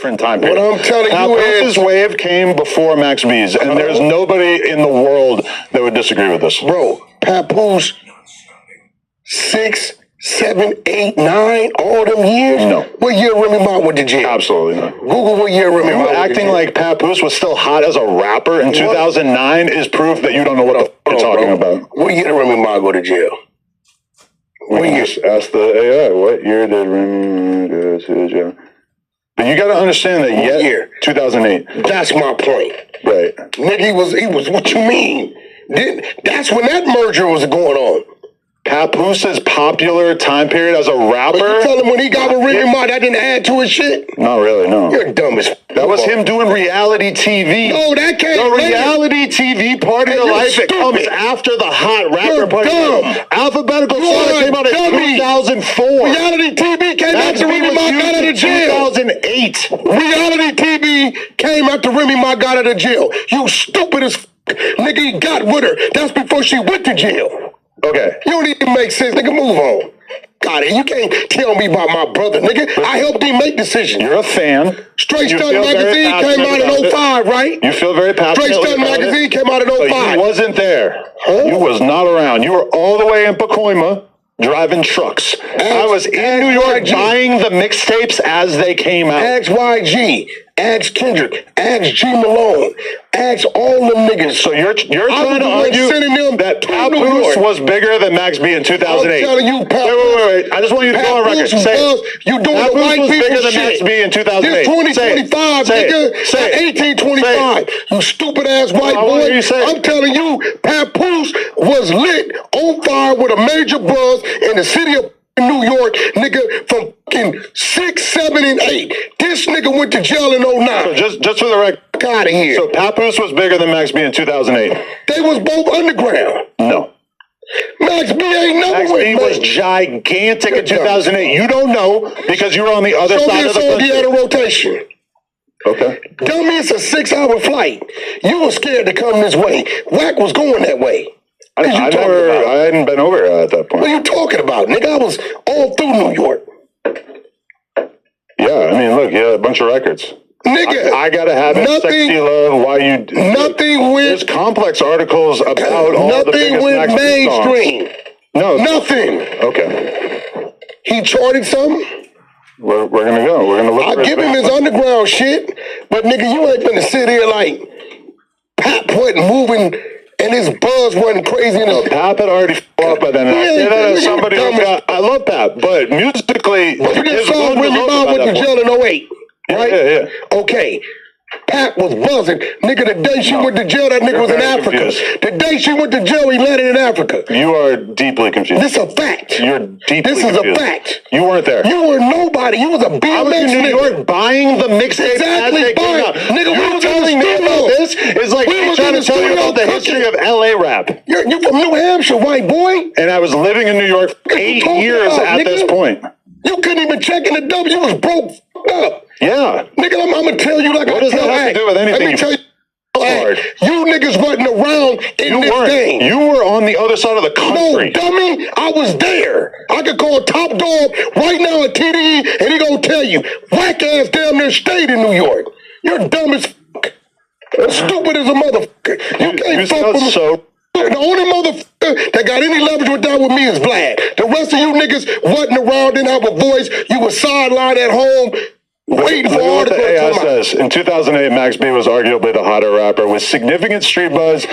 different time period. What I'm telling you is... Papoose wave came before Max B's, and there's nobody in the world that would disagree with this. Bro, Papoose, 6, 7, 8, 9, all them years? No. What year Remy Ma went to jail? Absolutely not. Google what year Remy Ma went to jail. Acting like Papoose was still hot as a rapper in 2009 is proof that you don't know what the f*** you're talking about. What year did Remy Ma go to jail? What year? Ask the AI. What year did Remy go to jail? But you got to understand that year? 2008. That's my point. Right. Nigga, he was. What you mean? That's when that merger was going on. Papoose' popular time period as a rapper. But you tell him when he got with Remy Ma, that didn't add to his shit? Not really, no. You're dumb as f***. That was him doing reality TV. No, that can't The reality TV part of your life, it comes after the hot rapper part. Dumb. Alphabetical Song came out in 2004. Reality TV came after Remy Ma got out of jail. 2008. Reality TV came after Remy Ma got out of jail. You stupid as f***. Nigga, he got with her. That's before she went to jail. Okay. You don't even make sense. Nigga, move on. God, you can't tell me about my brother, nigga. I helped him make decisions. You're a fan. Straight Stunt Magazine came out in 05, right? You feel very passionate. Straight Stunt Magazine came out in 05. But you wasn't there. Huh? You was not around. You were all the way in Pacoima driving trucks. I was in New York buying the mixtapes as they came out. Ask YG. Ask Kendrick. Ask G Malone. Ask all them niggas. So you're trying to argue that Papoose was bigger than Max B in 2008. I'm telling you, Papoose. Wait. I just want you to go on record. Say you doing the white people bigger than shit. Max B in 2008. This 2025, nigga. Say 1825. You stupid ass white boy. I'm telling you, Papoose was lit on fire with a major buzz in the city of New York, nigga, from fucking 6, 7, and 8. This nigga went to jail in 09. So just for the record. Out of here. So Papoose was bigger than Max B in 2008. They was both underground. No. Max B ain't never Max B was gigantic in 2008. You don't know because you were on the other side of the country. He had a rotation. Okay. Dummy, it's a 6-hour flight. You were scared to come this way. Wack was going that way. I hadn't been over at that point. What are you talking about, nigga? I was all through New York. Yeah, I mean, look, a bunch of records. Nigga, I gotta have it. Sexy Love. Why you? Nothing went. There's complex articles about all the biggest went mainstream. Songs. No, nothing. Okay. He charted something. We're gonna go. We're gonna look. I give him his underground shit, but nigga, you ain't gonna sit here like Pap wasn't moving. And his buzz wasn't crazy. No, Pap had already fought by then. And I say that as somebody who I love Pap, but musically, you just saw Remy Ma went to jail in 08, right? Yeah. Okay. Pap was buzzing. Nigga, the day she went to jail, that nigga was in Africa. Confused. The day she went to jail, he landed in Africa. You are deeply confused. This is a fact. You're deeply confused. This is a fact. You weren't there. You were nobody. You was a BMX I was in New York buying the mixtape as they came out. Nigga, you telling me about this is like me trying to tell you about the history of LA rap. You're from New Hampshire, white boy. And I was living in New York for 8 years at this point. You couldn't even check in the W. You was broke up. Yeah. Nigga, I'm going to tell you like what does that have to do with anything? Let me tell you. You niggas wasn't around in this game. You were on the other side of the country. No, dummy. I was there. I could call Top Dog right now at TDE and he gonna tell you, whack ass damn near stayed in New York. You're dumb as fuck. Stupid as a motherfucker. You can't fuck with me. The only motherfucker that got any leverage with that with me is Vlad. The rest of you niggas wasn't around, didn't have a voice. You was sidelined at home. Waiting for what the AI says. In 2008, Max B was arguably the hotter rapper with significant street buzz,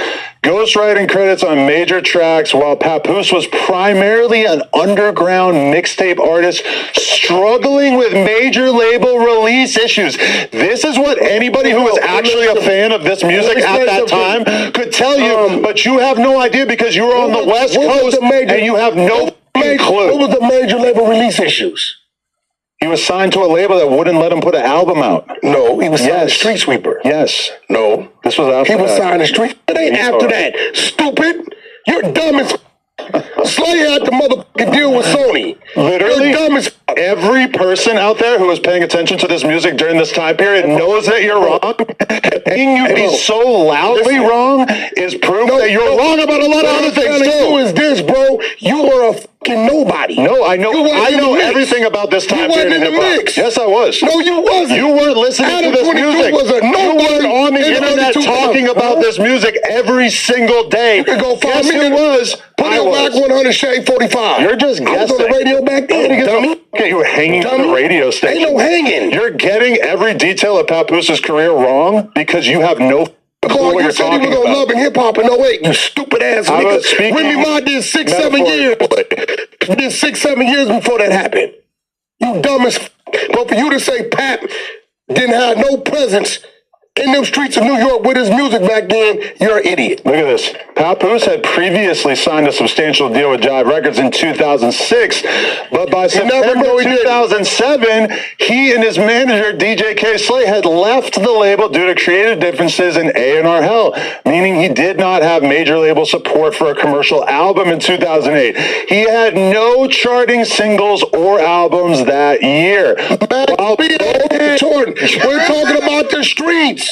ghostwriting credits on major tracks, while Papoose was primarily an underground mixtape artist struggling with major label release issues. This is what anybody who was actually a fan of this music at that time could tell you, but you have no idea because you were on the West Coast and you have no clue. What was the major label release issues? He was signed to a label that wouldn't let him put an album out. No, he was signed to Street Sweeper. Yes. No. This was after that. He was signed to Street. It ain't after that. Stupid. You're dumb as Slay had the motherfucking deal with Sony. Literally, You're dumb as fuck. every person out there who is paying attention to this music during this time period knows that you're wrong. Seeing you be so loudly wrong is proof that you're wrong about a lot of other things too. Who is this, bro? You were a fucking nobody. No, I know everything about this time period in hip hop. Yes, I was. No, you wasn't. You weren't listening to this music. You weren't on the internet talking about this music every single day. You can go find Guess me. who was? Put in Wack 100 Shade 45. You're just guessing. I was on the radio back then. Dummy. You were hanging on the radio station. Ain't no hanging. You're getting every detail of Papoose' career wrong because you have no clue what you're talking about. You said he was on Love and Hip Hop in 08, you stupid ass nigga. Remy Ma did 6-7 years. Did 6-7 years before that happened. You dumb as f***. But for you to say Pap didn't have no presence in them streets of New York with his music back then, you're an idiot. Look at this. Papoose had previously signed a substantial deal with Jive Records in 2006, but by September 2007, he and his manager, DJ K. Slay, had left the label due to creative differences in A&R hell, meaning he did not have major label support for a commercial album in 2008. He had no charting singles or albums that year. Jordan, we're talking about the streets.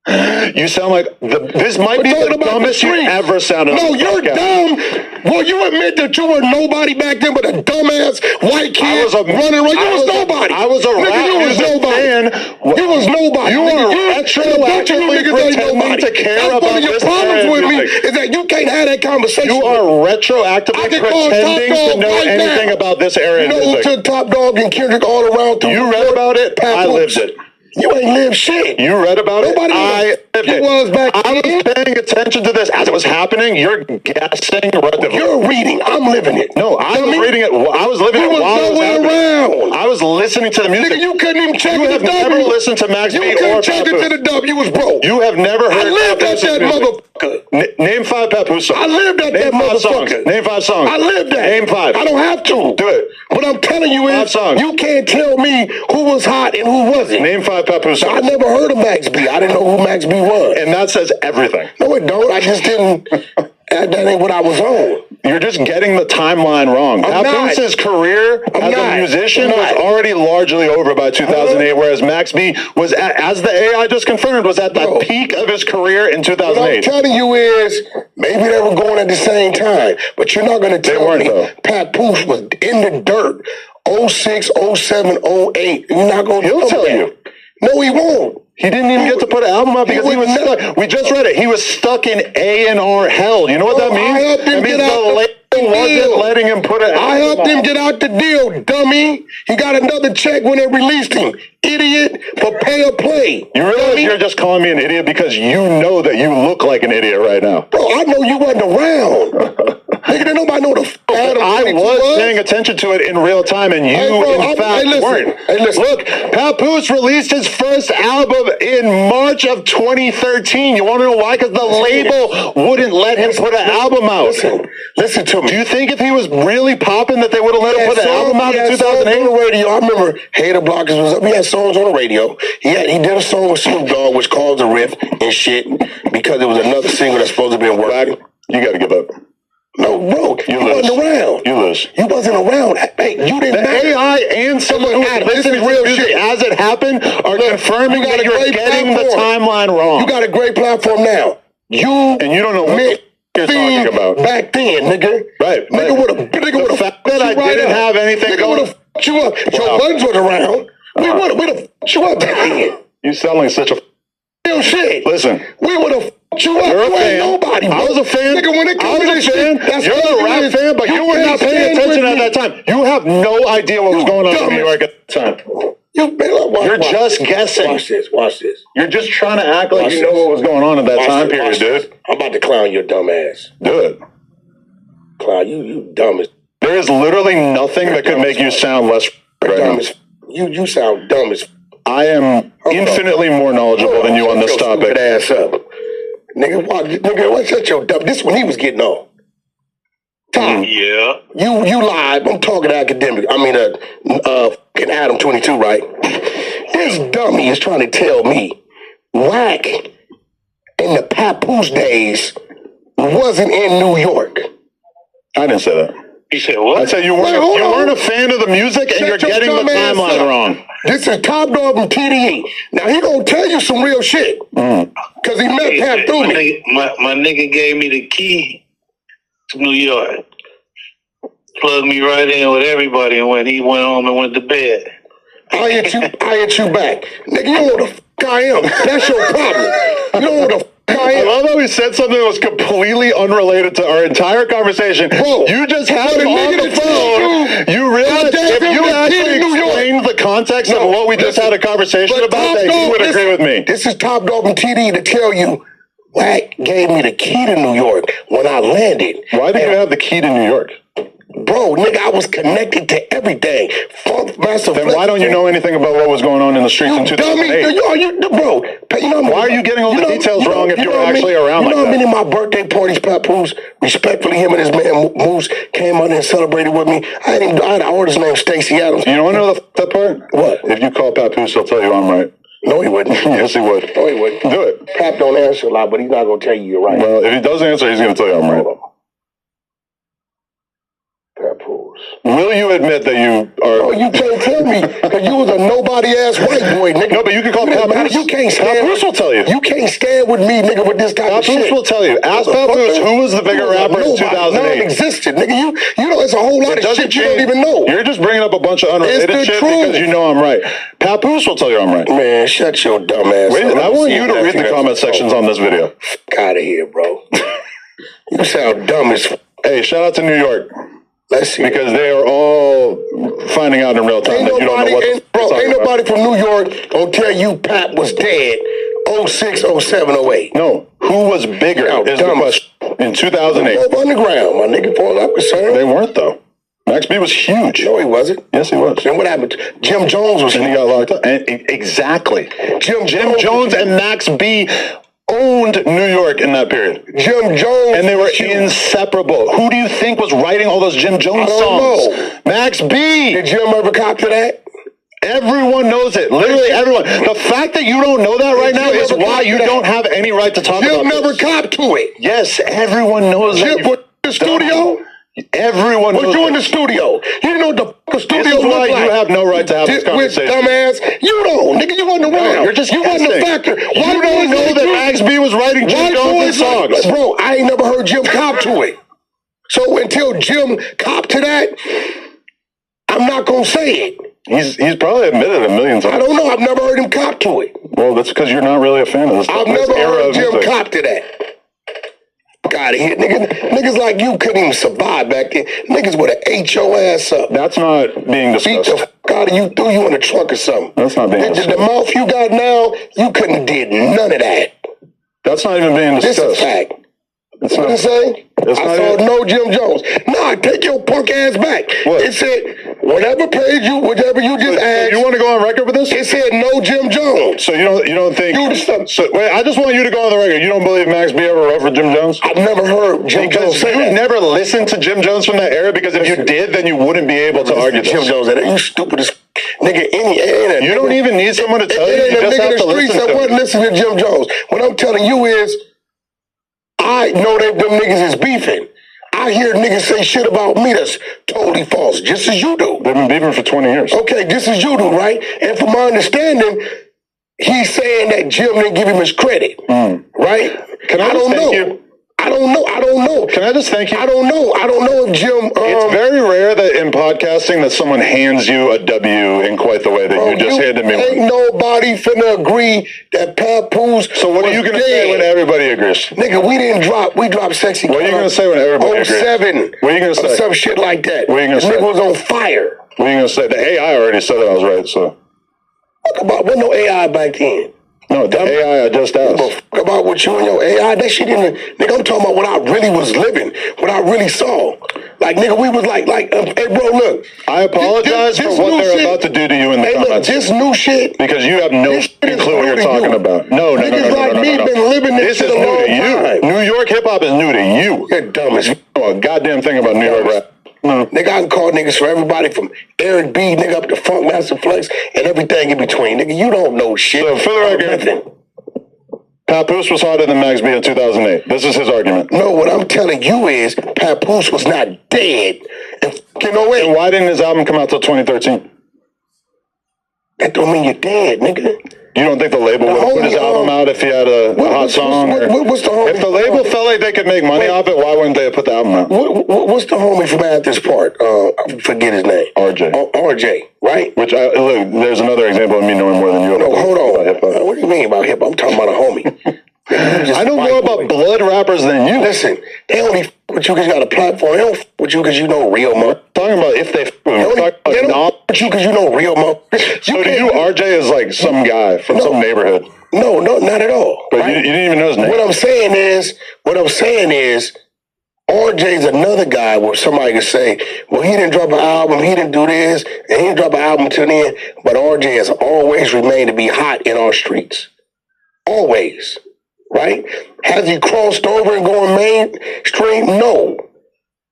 You sound like this might be the dumbest you ever sounded. No, you're dumb. Well, you admit that you were nobody back then, but a dumbass white kid running around. You was nobody. I was a rap music fan. You was nobody. You are retroactively pretending to care about this problems with me is that you can't have that conversation. You are retroactively pretending to know anything about this era. You know, to Top Dog and Kendrick all around. You read about it. I lived it. You ain't lived shit. You read about it? I lived it. Was back I was paying attention to this as it was happening. You're guessing. You're reading. I'm living it. No, I was reading it. I was living it while it was happening. Around. I was listening to the music. Nigga, you couldn't even check it. You have never listened to Max B or Papoose. You couldn't check it to the dub. You was broke. You have never heard. I lived at that motherfucker. Name 5 Papoose songs. I lived at that motherfucker. Name 5 songs. I lived that. Name 5. I don't have to. Do it. What I'm telling you is, 5 songs. You can't tell me who was hot and who wasn't. Name 5 Papoose songs. I never heard of Max B. I didn't know who Max B was. And that says everything. No, it don't. I just didn't. That ain't what I was on. You're just getting the timeline wrong. Papoose's career as a musician was already largely over by 2008, whereas Max B was, as the AI just confirmed, was at the peak of his career in 2008. What I'm telling you is, maybe they were going at the same time, but you're not going to tell me Papoose was in the dirt 06, 07, 08. You're not going to tell you. No, he won't. He didn't even get to put an album out because he was stuck. We just read it. He was stuck in A&R hell. You know what that means? That means the label wasn't letting him put an album out. I helped him get out the deal, dummy. He got another check when they released him. Idiot, but pay or play. You realize you're just calling me an idiot because you know that you look like an idiot right now. Bro, I know you wasn't around. Nigga, didn't nobody know the f*** I was paying attention to it in real time, and you, in fact, weren't. Hey, listen. Look, Papoose released his first album in March of 2013. You want to know why? Because the label wouldn't let him put an album out. Listen to me. Do you think if he was really popping that they would have let him put an album out in 2008? On the radio. I remember Hater Blockers was up. He had songs on the radio. He did a song with Snoop Dogg, which caused a rift and shit because it was another single that's supposed to be in work. You got to give up. No, bro, you wasn't around. You lose. You wasn't around. Hey, you didn't. The AI and someone who was listening to real shit as it happened are confirming that you're getting the timeline wrong. You got a great platform now. You don't know what you're talking about. Back then, nigga. Right. Nigga would have fact that I didn't have anything going. Would have you up. Joe Buttons was around. We'd have you up back then. You sound like such a real shit. Listen, we would have. You ain't nobody, bro. I was a fan. Nigga, when it comes to this fan. You're a rap fan, but you were not paying attention at that time. You have no idea what was going on in New York at the time. You're just guessing. Watch this. You're just trying to act like you know what was going on at that time period, dude. I'm about to clown your dumb ass. Do it. Clown, you dumb as. There is literally nothing that could make you sound less right now. You sound dumb as. I am infinitely more knowledgeable than you on this topic. Ass up. Nigga, what's that your dumb? This one he was getting on. Tom. Yeah. You lied. I'm talking academic. I mean, fucking Adam 22, right? This dummy is trying to tell me Wack in the Papoose days wasn't in New York. I didn't say that. You said what? I said you weren't a fan of the music and you're getting the timeline wrong. This is Top Dog from TDE. Now he gonna tell you some real shit. Cause he met Pat through me. My nigga gave me the key to New York. Plugged me right in with everybody, and when he went home and went to bed. I hit you back. Nigga, you know what the fuck I am. That's your problem. You know what the fuck I I am. love how he said something that was completely unrelated to our entire conversation. Bro, you just had him on the phone. You realize if you actually explained the context of what we just had a conversation about, that he would agree with me. This is Top Dog and TD to tell you, Wack gave me the key to New York when I landed. Why did you have the key to New York? Bro, nigga, I was connected to everything. Funk, massive. Then why don't you know anything about what was going on in the streets in 2008? Bro, why are you getting all the details wrong if you were actually around like that? You know how many of my birthday parties, Papoose, respectfully, him and his man Moose came out and celebrated with me. I had an artist named Stacey Adams. You don't know that part? What? If you call Papoose, he'll tell you I'm right. No, he wouldn't. Yes, he would. No, he wouldn't. Do it. Pap don't answer a lot, but he's not going to tell you you're right. Well, if he doesn't answer, he's going to tell you I'm right. Papoose. Will you admit that you are... Oh, you can't tell me, because you was a nobody-ass white boy, nigga. No, but you can call Papoose. You can't stand... Papoose will tell you. You can't stand with me, nigga, with this type of shit. Papoose will tell you. Ask Papoose who was the bigger rapper in 2008. Non-existent, nigga. You know, it's a whole lot of shit you don't even know. You're just bringing up a bunch of unrelated shit because you know I'm right. Papoose will tell you I'm right. Man, shut your dumb ass up. I want you to read the comment sections on this video. Fuck out of here, bro. You sound dumb as fuck. Hey, shout out to New York. Let's see. Because they are all finding out in real time that you don't know what bro, ain't nobody from New York gonna tell you Pat was dead 06, 07, 08. No. Who was bigger is the question. In 2008. Up underground, my nigga, for all I'm concerned. They weren't, though. Max B was huge. No, he wasn't. Yes, he was. Then what happened? Jim Jones was... And he got locked up. And exactly. Jim Jones and Max B owned New York in that period. Jim Jones. And they were inseparable. Who do you think was writing all those Jim Jones songs? Know. Max B. Did Jim ever cop to that? Everyone knows it. Literally everyone. The fact that you don't know that right now is why you don't have any right to talk about it. Jim never copped to it. Yes, everyone knows Jim that. was in the studio? Everyone knows was you in the studio? You know what the studio This is why look like. you have no right to have this conversation. With dumbass, you don't, nigga. You wasn't around. No, you're just you wasn't a factor. Why don't know that Max B was writing Jim Jones songs? Bro, I ain't never heard Jim cop to it. So until Jim cop to that, I'm not gonna say it. He's probably admitted a million times. I don't know. I've never heard him cop to it. Well, that's because you're not really a fan of this. I've never heard Jim cop to that. Out of here, niggas like you couldn't even survive back then. Niggas would have ate your ass up. That's not being discussed. Beat the fuck out of you, threw you in the trunk or something. That's not being discussed. The mouth you got now, you couldn't have did none of that. That's not even being discussed. This is a fact. It's what not, it say? I saw no Jim Jones. Nah, take your punk ass back. What? It said, whatever page you, whichever you just asked. You want to go on record with this? It said no Jim Jones. So you don't think... wait, I just want you to go on the record. You don't believe Max B ever wrote for Jim Jones? I've never heard Jim Jones say that. You never listened to Jim Jones from that era? Because if you did, then you wouldn't be able to argue Jim this. Jones, you stupid as... Nigga, you don't even need someone to tell you. You just have to listen to him. Wasn't listening to Jim Jones. What I'm telling you is, I know that them niggas is beefing. I hear niggas say shit about me that's totally false, just as you do. They've been beefing for 20 years. Okay, just as you do, right? And from my understanding, he's saying that Jim didn't give him his credit, right? I don't know. I don't know. Can I just thank you? I don't know if Jim... it's very rare that in podcasting that someone hands you a W in quite the way that you just handed me. Ain't nobody finna agree that Papoose. So what are you going to say when everybody agrees? Nigga, we dropped Sexy. What are you going to say when everybody agrees? 07. What are you going to say? Some shit like that. What are you going to say? Nigga was on fire. What are you going to say? The AI already said that I was right, so. Fuck about, what no AI back then? No, the AI I just asked. Fuck about what you and your AI, that shit didn't, nigga, I'm talking about what I really was living, what I really saw. Like, nigga, we was like, hey, bro, look. I apologize for what they're about to do to you in the comments. Look, this new shit. Because you have no clue what you're talking about. No. Niggas like me been living this shit a long time. New York hip-hop is new to you. You're dumb as a goddamn thing about New York rap. No. Nigga, I can call niggas for everybody from Eric B, nigga, up to Funk Master Flex and everything in between. Nigga, you don't know shit. So, for the record, Papoose was hotter than Max B in 2008. This is his argument. No, what I'm telling you is Papoose was not dead in fucking 08. And why didn't his album come out till 2013? That don't mean you're dead, nigga. You don't think the label would have put his album out if he had a hot song? What's the homie? If the label felt like they could make money off it, why wouldn't they have put the album out? What's the homie from At This Part? I forget his name. RJ. RJ, right? Which, look, there's another example of me knowing more than you. No, hold on. What do you mean about hip hop? I'm talking about a homie. I know more about blood rappers than you. Listen, they only f with you because you got a platform. They don't f with you because you know real money. Talking about if they They don't f with you because you know real money. So to you, RJ is like some guy from some neighborhood. No, not at all. But right? you didn't even know his name. What I'm saying is, RJ's another guy where somebody could say, well, he didn't drop an album, he didn't do this, and he didn't drop an album till then. But RJ has always remained to be hot in our streets. Always. Right? Has he crossed over and gone mainstream? No.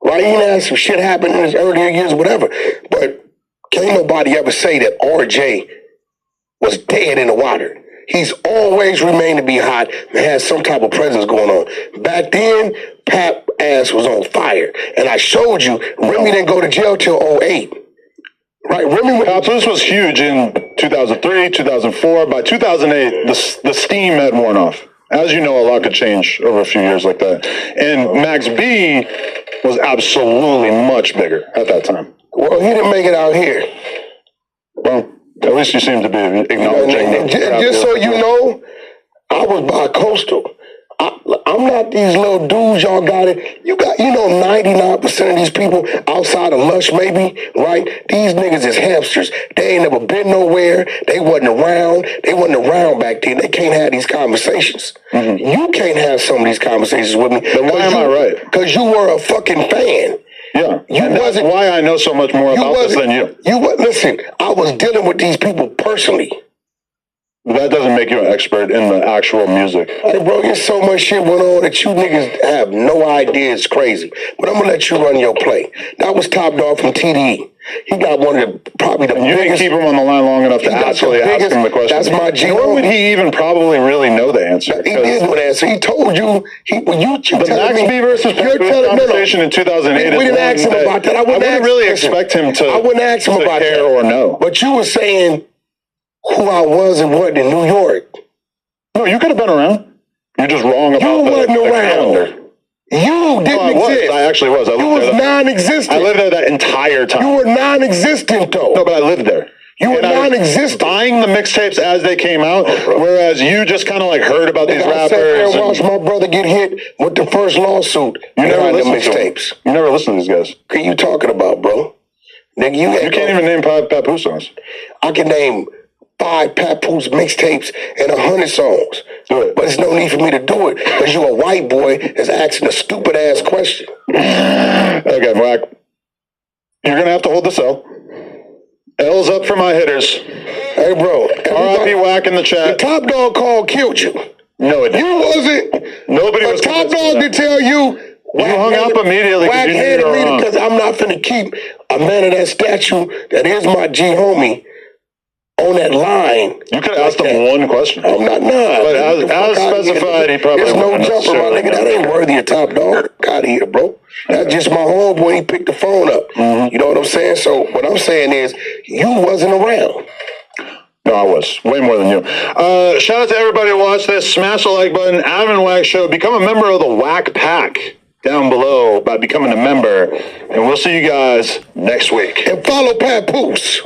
Right? He had some shit happen in his earlier years, whatever. But can't nobody ever say that RJ was dead in the water. He's always remained to be hot and has some type of presence going on. Back then, Pap ass was on fire. And I showed you, Remy didn't go to jail till 08. Right? Remy Papoose was huge in 2003, 2004. By 2008, the steam had worn off. As you know, a lot could change over a few years like that. And Max B was absolutely much bigger at that time. Well, he didn't make it out here. Well, at least you seem to be acknowledging. Just so you know, I was bi-coastal. I'm not these little dudes y'all got it. You 99% of these people outside of Lush, maybe, right? These niggas is hamsters. They ain't never been nowhere. They wasn't around. They wasn't around back then. They can't have these conversations. Mm-hmm. You can't have some of these conversations with me. Then why am I right? Because you were a fucking fan. Yeah, that's why I know so much more about this than you. Listen, I was dealing with these people personally. That doesn't make you an expert in the actual music. Hey, bro, there's so much shit went on that you niggas have no idea. It's crazy. But I'm going to let you run your play. That was Top Dog from TDE. He got one of the, probably the you biggest. didn't keep him on the line long enough to actually ask him the question. That's my G. Nor would he even probably really know the answer. He did know the answer. He told you. The Max B versus Papoose conversation in 2008 we didn't ask him about that. I wouldn't really expect him to. I wouldn't ask him about care that. Or no. But you were saying who I was and what in New York. No, you could have been around. You're just wrong about you wasn't the around. calendar. You didn't exist. I actually was. You was non-existent. I lived there that entire time. You were non-existent, though. No, but I lived there. You were non-existent. Buying the mixtapes as they came out, whereas you just kind of like heard about these rappers. I sat there and watched my brother get hit with the first lawsuit. You never listened to mixtapes. You never listened to these guys. What are you talking about, bro? Nigga, you can't even name Papoose songs. I can name 5 Papoose mixtapes and 100 songs. Do it. But there's no need for me to do it because you a white boy that's asking a stupid ass question. Okay, Wack. You're going to have to hold this L. L's up for my hitters. Hey, bro. R.I.P. Wack in the chat. The Top Dog call killed you. No, it didn't. You wasn't. Nobody was. Top Dog did tell you. You hung up immediately because you knew you were wrong. Because I'm not finna keep a man of that statue that is my G homie on that line. You could have asked him one question. I'm not, But as specified, he probably there's no jumper, my nigga. That ain't worthy of Top Dog. Get out of here, bro. That's just my homeboy. He picked the phone up. Mm-hmm. You know what I'm saying? So what I'm saying is, you wasn't around. No, I was. Way more than you. Shout out to everybody who watched this. Smash the like button. Adam and Wack Show. Become a member of the Wack Pack down below by becoming a member. And we'll see you guys next week. And follow Papoose.